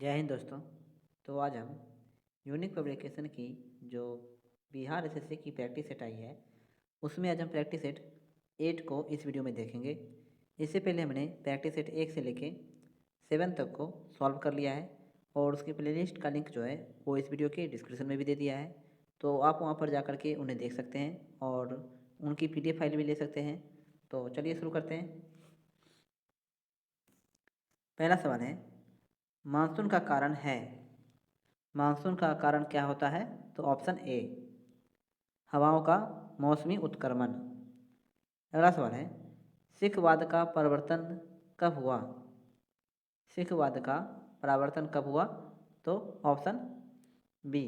जय हिंद दोस्तों। तो आज हम यूनिक पब्लिकेशन की जो बिहार एसएससी की प्रैक्टिस सेट आई है उसमें आज हम प्रैक्टिस सेट 8 को इस वीडियो में देखेंगे। इससे पहले हमने प्रैक्टिस सेट 1 से लेके 7 तक को सॉल्व कर लिया है और उसकी प्लेलिस्ट का लिंक जो है वो इस वीडियो के डिस्क्रिप्शन में भी दे दिया है, तो आप वहाँ पर जा कर के उन्हें देख सकते हैं और उनकी PDF फाइल भी ले सकते हैं। तो चलिए शुरू करते हैं। पहला सवाल है, मानसून का कारण है। मानसून का कारण क्या होता है? तो ऑप्शन ए, हवाओं का मौसमी उत्क्रमण। अगला सवाल है, सिखवाद का प्रवर्तन कब हुआ? सिखवाद का प्रवर्तन कब हुआ? तो ऑप्शन बी,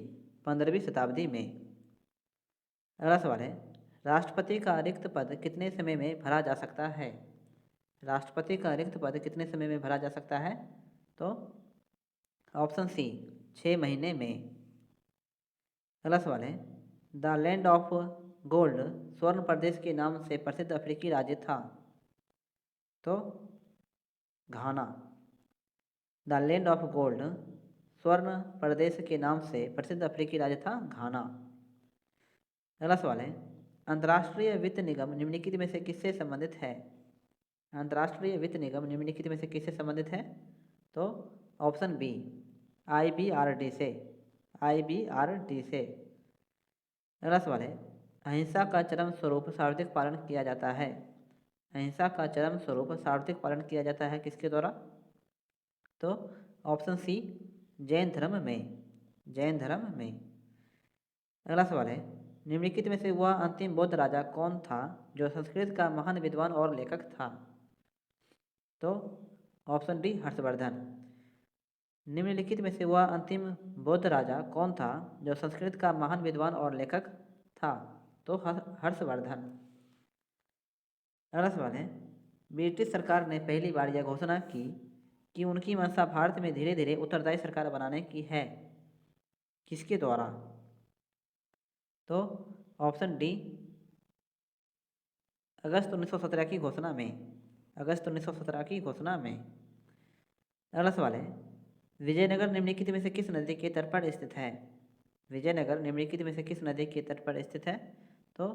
15वीं शताब्दी में। अगला सवाल है, राष्ट्रपति का रिक्त पद कितने समय में भरा जा सकता है? राष्ट्रपति का रिक्त पद कितने समय में भरा जा सकता है? तो ऑप्शन सी, 6 महीने में। अगला सवाल है, द लैंड ऑफ गोल्ड स्वर्ण प्रदेश के नाम से प्रसिद्ध अफ्रीकी राज्य था? तो घाना। द लैंड ऑफ गोल्ड स्वर्ण प्रदेश के नाम से प्रसिद्ध अफ्रीकी राज्य था घाना। अगला सवाल है, अंतर्राष्ट्रीय वित्त निगम निम्नलिखित में से किससे संबंधित है? अंतर्राष्ट्रीय वित्त निगम निम्नलिखित में से किससे संबंधित है? तो ऑप्शन बी, IBRD से। IBRD से। अगला सवाल है, अहिंसा का चरम स्वरूप सार्वत्रिक पालन किया जाता है। अहिंसा का चरम स्वरूप सार्वत्रिक पालन किया जाता है किसके द्वारा? तो ऑप्शन सी, जैन धर्म में। जैन धर्म में। अगला सवाल है, निम्नलिखित में से वह अंतिम बौद्ध राजा कौन था जो संस्कृत का महान विद्वान और लेखक था? तो ऑप्शन डी, हर्षवर्धन। निम्नलिखित में से वह अंतिम बौद्ध राजा कौन था जो संस्कृत का महान विद्वान और लेखक था? तो हर्षवर्धन। अगला सवाल है, ब्रिटिश सरकार ने पहली बार यह घोषणा की कि उनकी मंशा भारत में धीरे धीरे उत्तरदायी सरकार बनाने की है, किसके द्वारा? तो ऑप्शन डी, अगस्त 1917 की घोषणा में। अगस्त 1917 की घोषणा में। अगला सवाल है, विजयनगर निम्नलिखित में से किस नदी के तट पर स्थित है? विजयनगर निम्नलिखित में से किस नदी के तट पर स्थित है? तो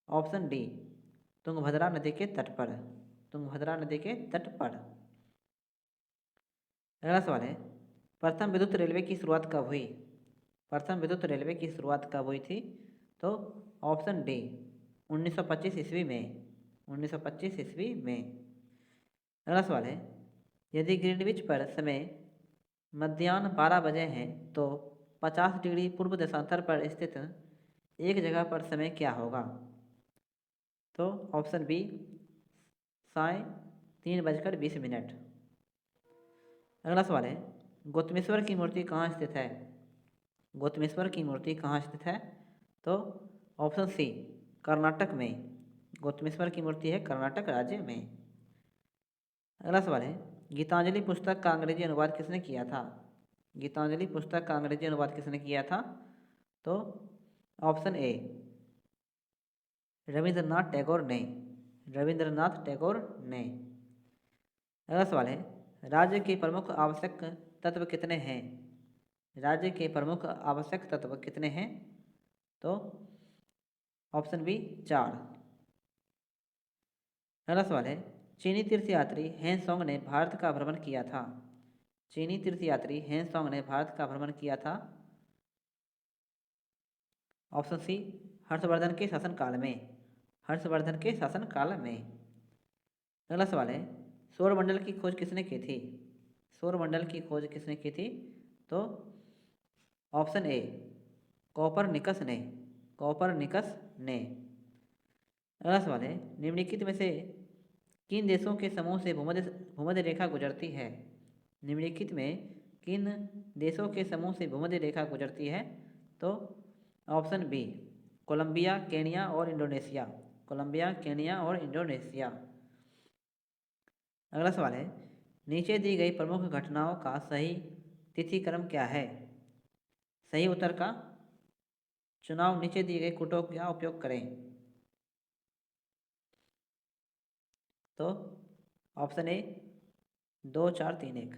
ऑप्शन डी, तुंगभद्रा नदी के तट पर। तुंगभद्रा नदी के तट पर। अगला सवाल है, प्रथम विद्युत रेलवे की शुरुआत कब हुई? प्रथम विद्युत रेलवे की शुरुआत कब हुई थी? तो ऑप्शन डी, 1925 ईस्वी में। 1925 ईस्वी में। अगला सवाल है, यदि ग्रीनविच पर समय मध्याह्न 12 बजे हैं तो 50 डिग्री पूर्व देशांतर पर स्थित एक जगह पर समय क्या होगा? तो ऑप्शन बी, 3:20। अगला सवाल है, गौतमेश्वर की मूर्ति कहाँ स्थित है? गौतमेश्वर की मूर्ति कहाँ स्थित है? तो ऑप्शन सी, कर्नाटक में। गौतमेश्वर की मूर्ति है कर्नाटक राज्य में। अगला सवाल है, गीतांजलि पुस्तक का अंग्रेजी अनुवाद किसने किया था? गीतांजलि पुस्तक का अंग्रेजी अनुवाद किसने किया था? तो ऑप्शन ए, रविंद्रनाथ टैगोर ने। रविंद्रनाथ टैगोर ने। अगला सवाल है, राज्य के प्रमुख आवश्यक तत्व कितने हैं? राज्य के प्रमुख आवश्यक तत्व कितने हैं? तो ऑप्शन बी, 4। अगला सवाल है, चीनी तीर्थयात्री हेनसोंग ने भारत का भ्रमण किया था। चीनी तीर्थयात्री हेनसोंग ने भारत का भ्रमण किया था। ऑप्शन सी, हर्षवर्धन के शासनकाल में। हर्षवर्धन के शासनकाल में। अगला सवाल है, सौरमंडल की खोज किसने की थी? सौरमंडल की खोज किसने की थी? तो ऑप्शन ए, कोपरनिकस ने। कोपरनिकस ने। अगला सवाल है, निम्नलिखित में से किन देशों के समूह से भूमध्य भूमध्य रेखा गुजरती है? निम्नलिखित में किन देशों के समूह से भूमध्य रेखा गुजरती है? तो ऑप्शन बी, कोलंबिया, केनिया और इंडोनेशिया। कोलंबिया, केनिया और इंडोनेशिया। अगला सवाल है, नीचे दी गई प्रमुख घटनाओं का सही तिथि क्रम क्या है? सही उत्तर का चुनाव नीचे दिए गए कूटों का उपयोग करें। तो ऑप्शन ए, 2 4 3 1।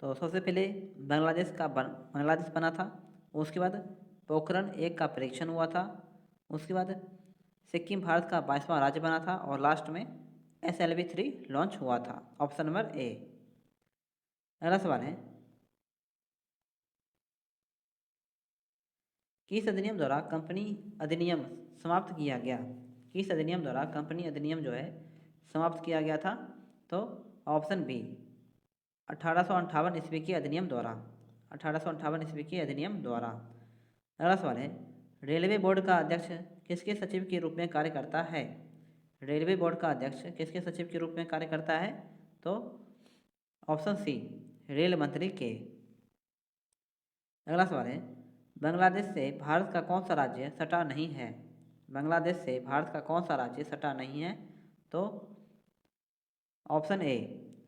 तो सबसे पहले बांग्लादेश बना था। उसके बाद पोखरण 1 का परीक्षण हुआ था। उसके बाद सिक्किम भारत का 22वां राज्य बना था और लास्ट में SLV3 लॉन्च हुआ था। Option number A. अगला सवाल है, किस अधिनियम द्वारा कंपनी अधिनियम समाप्त किया गया? किस अधिनियम द्वारा कंपनी अधिनियम जो है समाप्त किया गया था? तो ऑप्शन बी, 1858 ईस्वी के अधिनियम द्वारा। 1858 ईस्वी के अधिनियम द्वारा। अगला सवाल है, रेलवे बोर्ड का अध्यक्ष किसके सचिव के रूप में कार्य करता है? रेलवे बोर्ड का अध्यक्ष किसके सचिव के रूप में कार्य करता है? तो ऑप्शन सी, रेल मंत्री के। अगला सवाल है, बांग्लादेश से भारत का कौन सा राज्य सटा नहीं है? बांग्लादेश से भारत का कौन सा राज्य सटा नहीं है? तो ऑप्शन ए,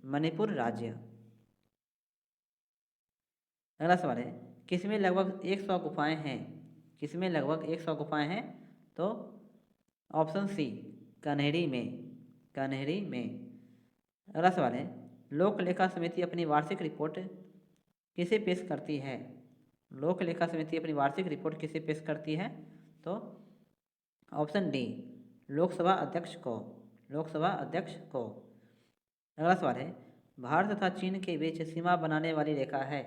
मणिपुर राज्य। अगला सवाल है, किसमें लगभग 100 गुफाएं हैं? किसमें लगभग 100 गुफाएं हैं? तो ऑप्शन सी, कन्हेरी में। कन्हेरी में। अगला सवाल है, लोक लेखा समिति अपनी वार्षिक रिपोर्ट किसे पेश करती है? लोक लेखा समिति अपनी वार्षिक रिपोर्ट किसे पेश करती है? तो ऑप्शन डी, लोकसभा अध्यक्ष को। लोकसभा अध्यक्ष को। अगला सवाल है, भारत तथा चीन के बीच सीमा बनाने वाली रेखा है?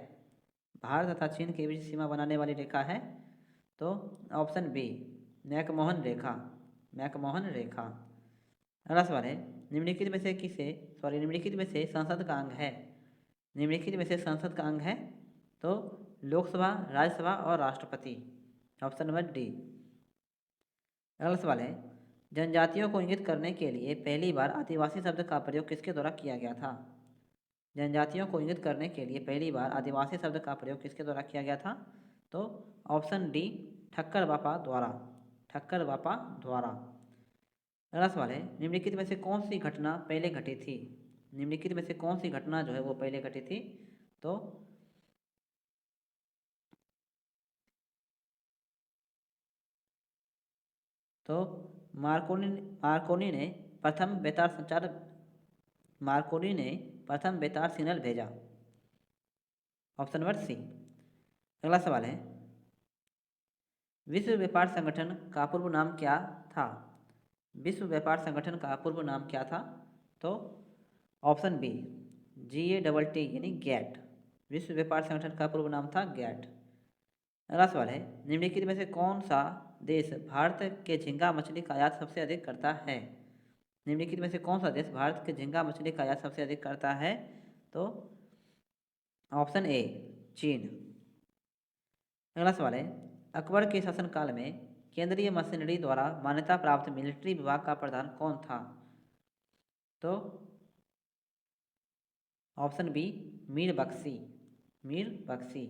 भारत तथा चीन के बीच सीमा बनाने वाली रेखा है? तो ऑप्शन बी, मैकमोहन रेखा। मैकमोहन रेखा। अगला सवाल है, निम्नलिखित में से संसद का अंग है? निम्नलिखित में से संसद का अंग है? तो लोकसभा, राज्यसभा और राष्ट्रपति। Option number D. अगला सवाल है, जनजातियों को इंगित करने के लिए पहली बार आदिवासी शब्द का प्रयोग किसके द्वारा किया गया था? जनजातियों को इंगित करने के लिए पहली बार आदिवासी शब्द का प्रयोग किसके द्वारा किया गया था? तो ऑप्शन डी, ठक्कर बापा द्वारा। ठक्कर बापा द्वारा। अगला सवाल है, निम्नलिखित में से कौन सी घटना पहले घटी थी? निम्नलिखित में से कौन सी घटना जो है वो पहले घटी थी? तो तो मार्कोनी मार्कोनी ने प्रथम बेतार संचार मार्कोनी ने प्रथम बेतार सिग्नल भेजा। Option number C. अगला सवाल है, विश्व व्यापार संगठन का पूर्व नाम क्या था? विश्व व्यापार संगठन का पूर्व नाम क्या था? तो ऑप्शन बी, GATT यानी गैट। विश्व व्यापार संगठन का पूर्व नाम था गैट। अगला सवाल है, निम्नलिखित में से कौन सा देश भारत के झींगा मछली का आयात सबसे अधिक करता है? निम्नलिखित में से कौन सा देश भारत के झींगा मछली का आयात सबसे अधिक करता है? तो ऑप्शन ए, चीन। अगला सवाल है, अकबर के शासनकाल में केंद्रीय मशीनरी द्वारा मान्यता प्राप्त मिलिट्री विभाग का प्रधान कौन था? तो ऑप्शन बी, मीर बख्शी। मीर बख्शी।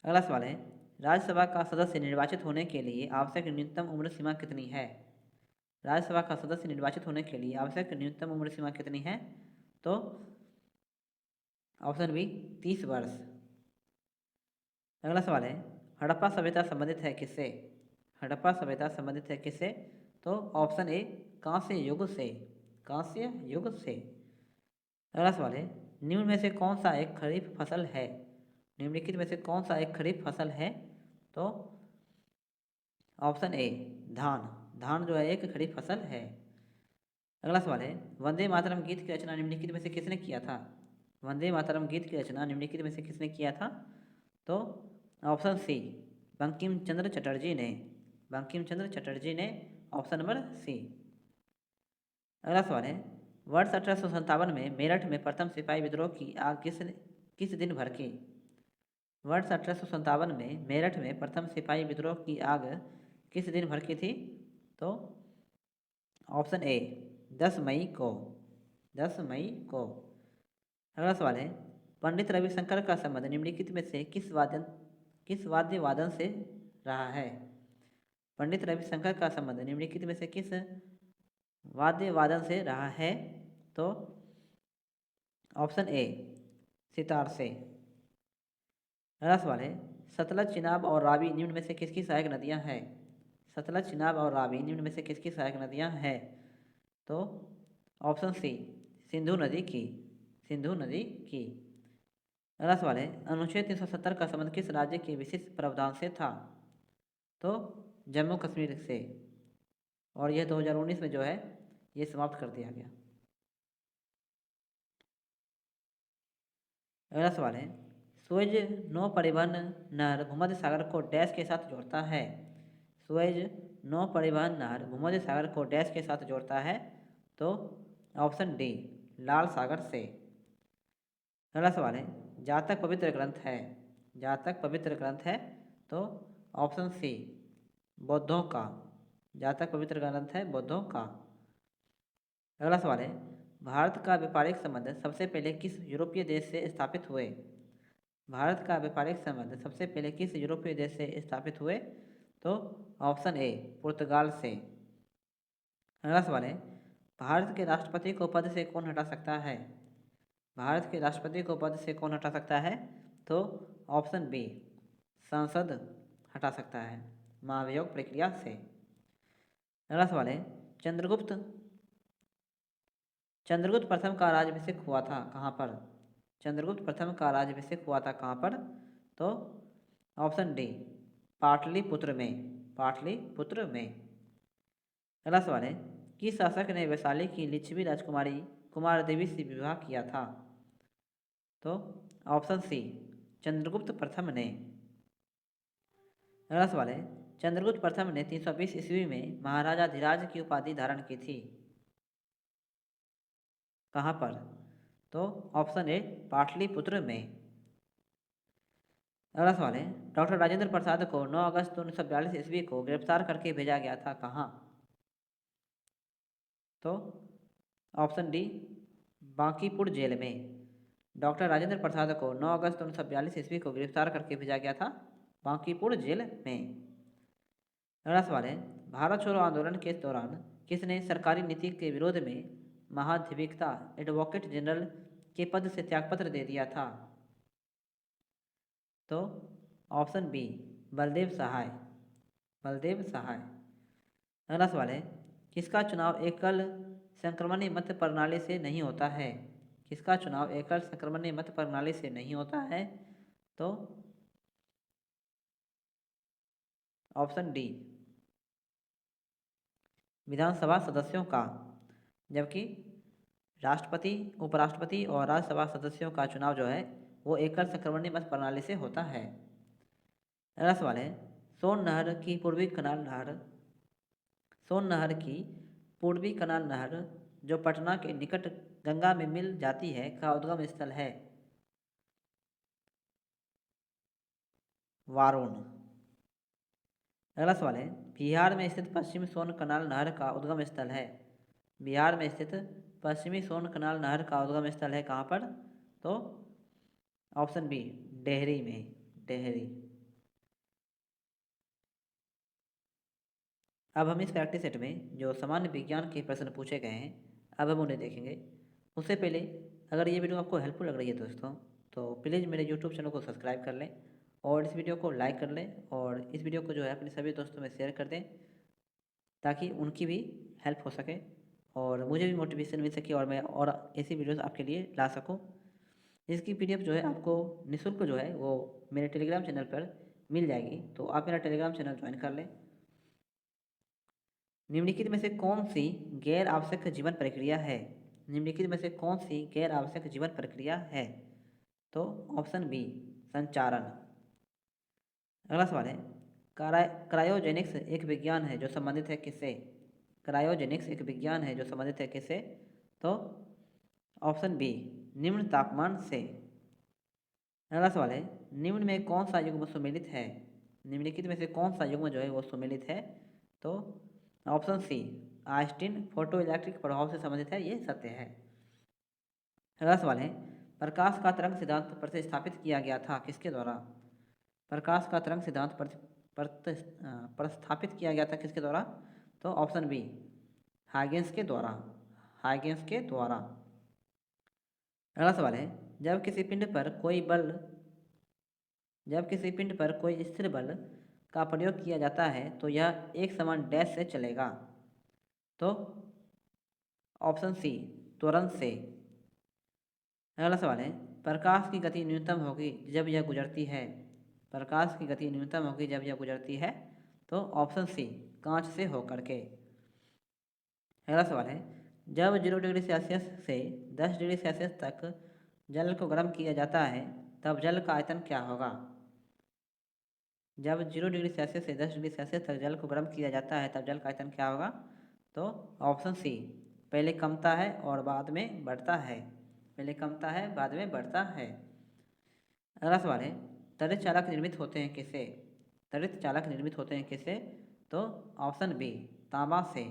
अगला सवाल है, राज्यसभा का सदस्य निर्वाचित होने के लिए आवश्यक न्यूनतम उम्र सीमा कितनी है? राज्यसभा का सदस्य निर्वाचित होने के लिए आवश्यक न्यूनतम उम्र सीमा कितनी है? तो ऑप्शन बी, 30 वर्ष। अगला सवाल है, हड़प्पा सभ्यता संबंधित है किससे? हड़प्पा सभ्यता संबंधित है किससे? तो ऑप्शन ए, कांस्य युग से। कांस्य युग से। अगला सवाल है, निम्न में से कौन सा एक खरीफ फसल है? निम्नलिखित में से कौन सा एक खरीफ फसल है? तो ऑप्शन ए, धान। धान जो है एक खरीफ फसल है। अगला सवाल है, वंदे मातरम गीत की रचना निम्नलिखित में से किसने किया था? वंदे मातरम गीत की रचना निम्नलिखित में से किसने किया था? तो ऑप्शन सी, बंकिम चंद्र चटर्जी ने। बंकिम चंद्र चटर्जी ने। Option number C. अगला सवाल है, वर्ष 1857 में मेरठ में प्रथम सिपाही विद्रोह की आग किस दिन भड़की? वर्ष 1857 में मेरठ में प्रथम सिपाही विद्रोह की आग किस दिन भड़की थी? तो ऑप्शन ए, 10 मई को। 10 मई को। अगला सवाल है, पंडित रविशंकर का संबंध निम्नलिखित में से किस वाद्य वादन से रहा है? पंडित रविशंकर का संबंध निम्नलिखित में से किस वाद्य वादन से रहा है? तो ऑप्शन ए, सितार से। अगला सवाल है, सतलज, चिनाब और रावी निम्न में से किसकी सहायक नदियां हैं? सतलज, चिनाब और रावी निम्न में से किसकी सहायक नदियां हैं? तो ऑप्शन सी, सिंधु नदी की। सिंधु नदी की। अगला सवाल है, अनुच्छेद 370 का संबंध किस राज्य के विशिष्ट प्रावधान से था? तो जम्मू कश्मीर से, और यह 2019 में जो है ये समाप्त कर दिया गया। अगला सवाल है, सुएज नौ परिवहन नहर भूमध्य सागर को डैश के साथ जोड़ता है? सुएज नौ परिवहन नहर भूमध्य सागर को डैश के साथ जोड़ता है? तो ऑप्शन डी, लाल सागर से। अगला सवाल है, जातक पवित्र ग्रंथ है? जातक पवित्र ग्रंथ है तो ऑप्शन सी, बौद्धों का। जातक पवित्र ग्रंथ है बौद्धों का। अगला सवाल है, भारत का व्यापारिक संबंध सबसे पहले किस यूरोपीय देश से स्थापित हुए? भारत का व्यापारिक संबंध सबसे पहले किस यूरोपीय देश से स्थापित हुए? तो ऑप्शन ए, पुर्तगाल से। अगला सवाल है, भारत के राष्ट्रपति को पद से कौन हटा सकता है? भारत के राष्ट्रपति को पद से कौन हटा सकता है? तो ऑप्शन बी, संसद हटा सकता है महाभियोग प्रक्रिया से। अगला सवाल है, चंद्रगुप्त चंद्रगुप्त प्रथम का राज्याभिषेक हुआ था कहाँ पर? चंद्रगुप्त प्रथम का राज्याभिषेक हुआ था कहाँ पर? तो ऑप्शन डी, पाटलिपुत्र में। पाटलिपुत्र में। अगला सवाल है, किस शासक ने वैशाली की लिच्छवी राजकुमारी कुमार देवी से विवाह किया था? तो ऑप्शन सी, चंद्रगुप्त प्रथम ने। अगला सवाल है, चंद्रगुप्त प्रथम ने 320 ईस्वी में महाराजा धीराज की उपाधि धारण की थी कहाँ पर? तो ऑप्शन ए, पाटलिपुत्र में। अगला सवाल है, डॉक्टर राजेंद्र प्रसाद को 9 अगस्त 1942 ईस्वी को गिरफ्तार करके भेजा गया था कहाँ? तो ऑप्शन डी, बांकीपुर जेल में। डॉक्टर राजेंद्र प्रसाद को 9 अगस्त 1942 ईस्वी को गिरफ्तार करके भेजा गया था बांकीपुर जेल में। अगला सवाल है, भारत छोड़ो आंदोलन के दौरान किसने सरकारी नीति के विरोध में महाधिवक्ता एडवोकेट जनरल के पद से त्यागपत्र दे दिया था? तो ऑप्शन बी, बलदेव सहाय। बलदेव सहाय। अगला सवाल है, किसका चुनाव एकल संक्रमणीय मत प्रणाली से नहीं होता है? किसका चुनाव एकल संक्रमणीय मत प्रणाली से नहीं होता है? तो ऑप्शन डी, विधानसभा सदस्यों का। जबकि राष्ट्रपति, उपराष्ट्रपति और राज्यसभा सदस्यों का चुनाव जो है वो एकल संक्रमणीय मत प्रणाली से होता है। अगला सवाल है, सोन नहर की पूर्वी कनाल नहर सोन नहर की पूर्वी कनाल नहर जो पटना के निकट गंगा में मिल जाती है का उद्गम स्थल है? वारुण। अगला सवाल है, बिहार में स्थित पश्चिमी सोन कनाल नहर का उद्गम स्थल है? बिहार में स्थित पश्चिमी सोन कनाल नहर का उद्गम स्थल है कहाँ पर? तो ऑप्शन बी, डेहरी में। डेहरी। अब हम इस प्रैक्टिस सेट में जो सामान्य विज्ञान के प्रश्न पूछे गए हैं अब हम उन्हें देखेंगे। उससे पहले अगर ये वीडियो आपको हेल्पफुल लग रही है दोस्तों तो प्लीज़ मेरे यूट्यूब चैनल को सब्सक्राइब कर लें और इस वीडियो को लाइक कर लें और इस वीडियो को जो है अपने सभी दोस्तों में शेयर कर दें ताकि उनकी भी हेल्प हो सके और मुझे भी मोटिवेशन मिल सके और मैं और ऐसी वीडियोस आपके लिए ला सकूं। इसकी पीडीएफ जो है आपको निःशुल्क जो है वो मेरे टेलीग्राम चैनल पर मिल जाएगी, तो आप मेरा टेलीग्राम चैनल ज्वाइन कर लें। निम्नलिखित में से कौन सी गैर आवश्यक जीवन प्रक्रिया है? निम्नलिखित में से कौन सी गैर आवश्यक जीवन प्रक्रिया है? तो ऑप्शन बी, संचारण। अगला सवाल है, क्रायोजेनिक्स एक विज्ञान है जो संबंधित है किससे? क्रायोजेनिक्स एक विज्ञान है जो संबंधित है किससे? तो ऑप्शन बी, निम्न तापमान से। अगला सवाल है, निम्न में कौन सा युग्म सुमेलित है? निम्नलिखित में से कौन सा युग्म जो है वो सुमेलित है? तो option C, Einstein photoelectric प्रभाव से संबंधित है, ये सत्य है। अगला सवाल है, प्रकाश का तरंग सिद्धांत प्रतिस्थापित किया गया था किसके द्वारा? प्रकाश का तरंग सिद्धांत प्रस्थापित किया गया था किसके द्वारा? तो ऑप्शन बी, हाइगेंस के द्वारा। हाइगेंस के द्वारा। अगला सवाल है, जब किसी पिंड पर कोई स्थिर बल का प्रयोग किया जाता है तो यह एक समान डैश से चलेगा? तो ऑप्शन सी, त्वरण से। अगला सवाल है, प्रकाश की गति न्यूनतम होगी जब यह गुजरती है। प्रकाश की गति न्यूनतम होगी जब यह गुजरती है, तो ऑप्शन सी कांच से होकर के। अगला सवाल है, जब 0 डिग्री सेल्सियस से 10 डिग्री सेल्सियस तक जल को गर्म किया जाता है तब जल का आयतन क्या होगा। जब 0 डिग्री सेल्सियस से 10 डिग्री सेल्सियस तक जल को गर्म किया जाता है तब जल का आयतन क्या होगा, तो ऑप्शन सी पहले कमता है और बाद में बढ़ता है। पहले कमता है बाद में बढ़ता है। अगला सवाल है, त्वरित चालक निर्मित होते हैं किससे। त्वरित चालक निर्मित होते हैं किससे, तो ऑप्शन बी तांबा से।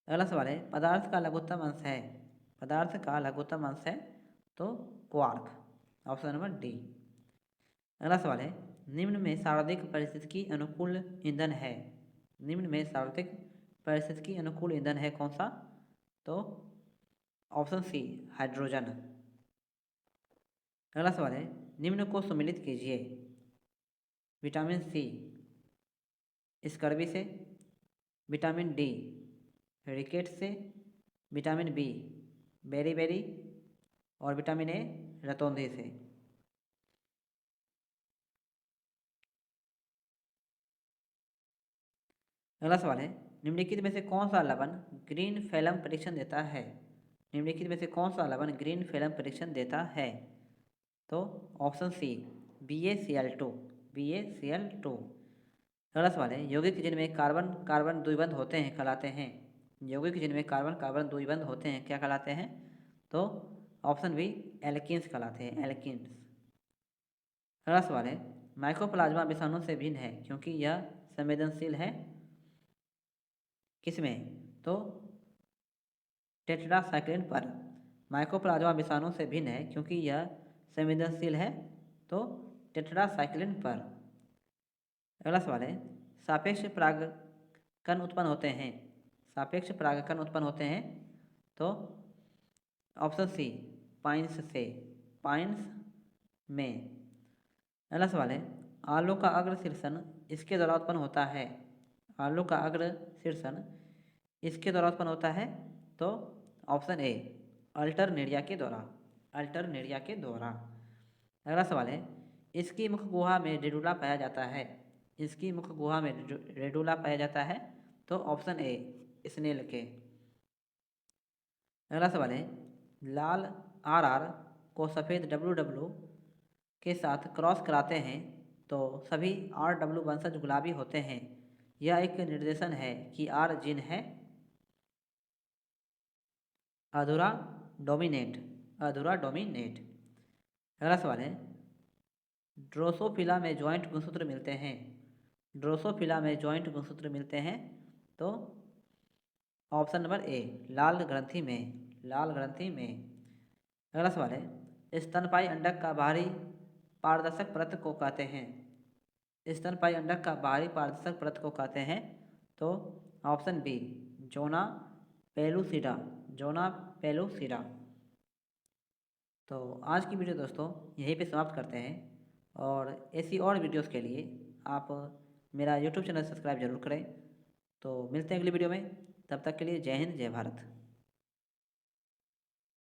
अगला सवाल है, पदार्थ का लघुत्तम अंश है। पदार्थ का लघुत्तम अंश है तो क्वार्क, ऑप्शन नंबर डी। अगला सवाल है, निम्न में सर्वाधिक पारिस्थितिकी अनुकूल ईंधन है। निम्न में सर्वाधिक पारिस्थितिकी अनुकूल ईंधन है कौन सा, तो ऑप्शन सी हाइड्रोजन। अगला सवाल है, निम्न को सम्मिलित कीजिए। विटामिन सी स्कर्वी से, विटामिन डी रिकेट से, विटामिन बी बेरी और विटामिन ए रतौंधी से। अगला सवाल है, निम्नलिखित में से कौन सा लवण ग्रीन फेलम परीक्षण देता है। निम्नलिखित में से कौन सा लवण ग्रीन फेलम परीक्षण देता है, तो ऑप्शन सी BaCl2। BaCl2। अगला सवाल है, यौगिक जिनमें कार्बन कार्बन द्विबंध होते हैं कहलाते हैं। यौगिक जिनमें कार्बन कार्बन द्विबंध होते हैं क्या कहलाते हैं, तो ऑप्शन बी एल्कीन्स कहलाते हैं, एल्कीन्स। अगला सवाल है, माइकोप्लाज्मा विषाणु से भिन्न है क्योंकि यह संवेदनशील है किसमें, तो टेट्रासाइक्लिन पर। माइकोप्लाज्मा विषाणु से भिन्न है क्योंकि यह संवेदनशील है, तो टेट्रासाइक्लिन पर। अगला सवाल है, सापेक्ष परागकण उत्पन्न होते हैं। सापेक्ष परागकण उत्पन्न होते हैं, तो ऑप्शन सी पाइन्स से, पाइन्स में। अगला सवाल है, आलू का अग्र शीर्षण इसके द्वारा उत्पन्न होता है। आलू का अग्र शीर्षण इसके द्वारा उत्पन्न होता है, तो ऑप्शन ए अल्टरनेरिया के द्वारा, अल्टरनेरिया के द्वारा। अगला सवाल है, इसकी मुख गुहा में रेडुला पाया जाता है। इसकी मुख गुहा में रेडुला पाया जाता है, तो ऑप्शन ए स्नेल के। अगला सवाल है, लाल RR को सफ़ेद WW के साथ क्रॉस कराते हैं तो सभी RW वंशज गुलाबी होते हैं। यह एक निर्देशन है कि R जीन है अधूरा डोमिनेट, अधूरा डोमिनेट। अगला सवाल है, ड्रोसोफिला में जॉइंट गुणसूत्र मिलते हैं। ड्रोसोफिला में जॉइंट गुणसूत्र मिलते हैं, तो ऑप्शन नंबर ए लाल ग्रंथि में, लाल ग्रंथि में। अगला सवाल है, स्तनपायी अंडक का बाहरी पारदर्शक परत को कहते हैं। स्तनपायी अंडक का बाहरी पारदर्शक परत को कहते हैं, तो option B zona pellucida, zona pellucida. तो आज की वीडियो दोस्तों यहीं पे समाप्त करते हैं, और ऐसी और वीडियोस के लिए आप मेरा यूट्यूब चैनल सब्सक्राइब जरूर करें। तो मिलते हैं अगली वीडियो में, तब तक के लिए जय हिंद जय भारत।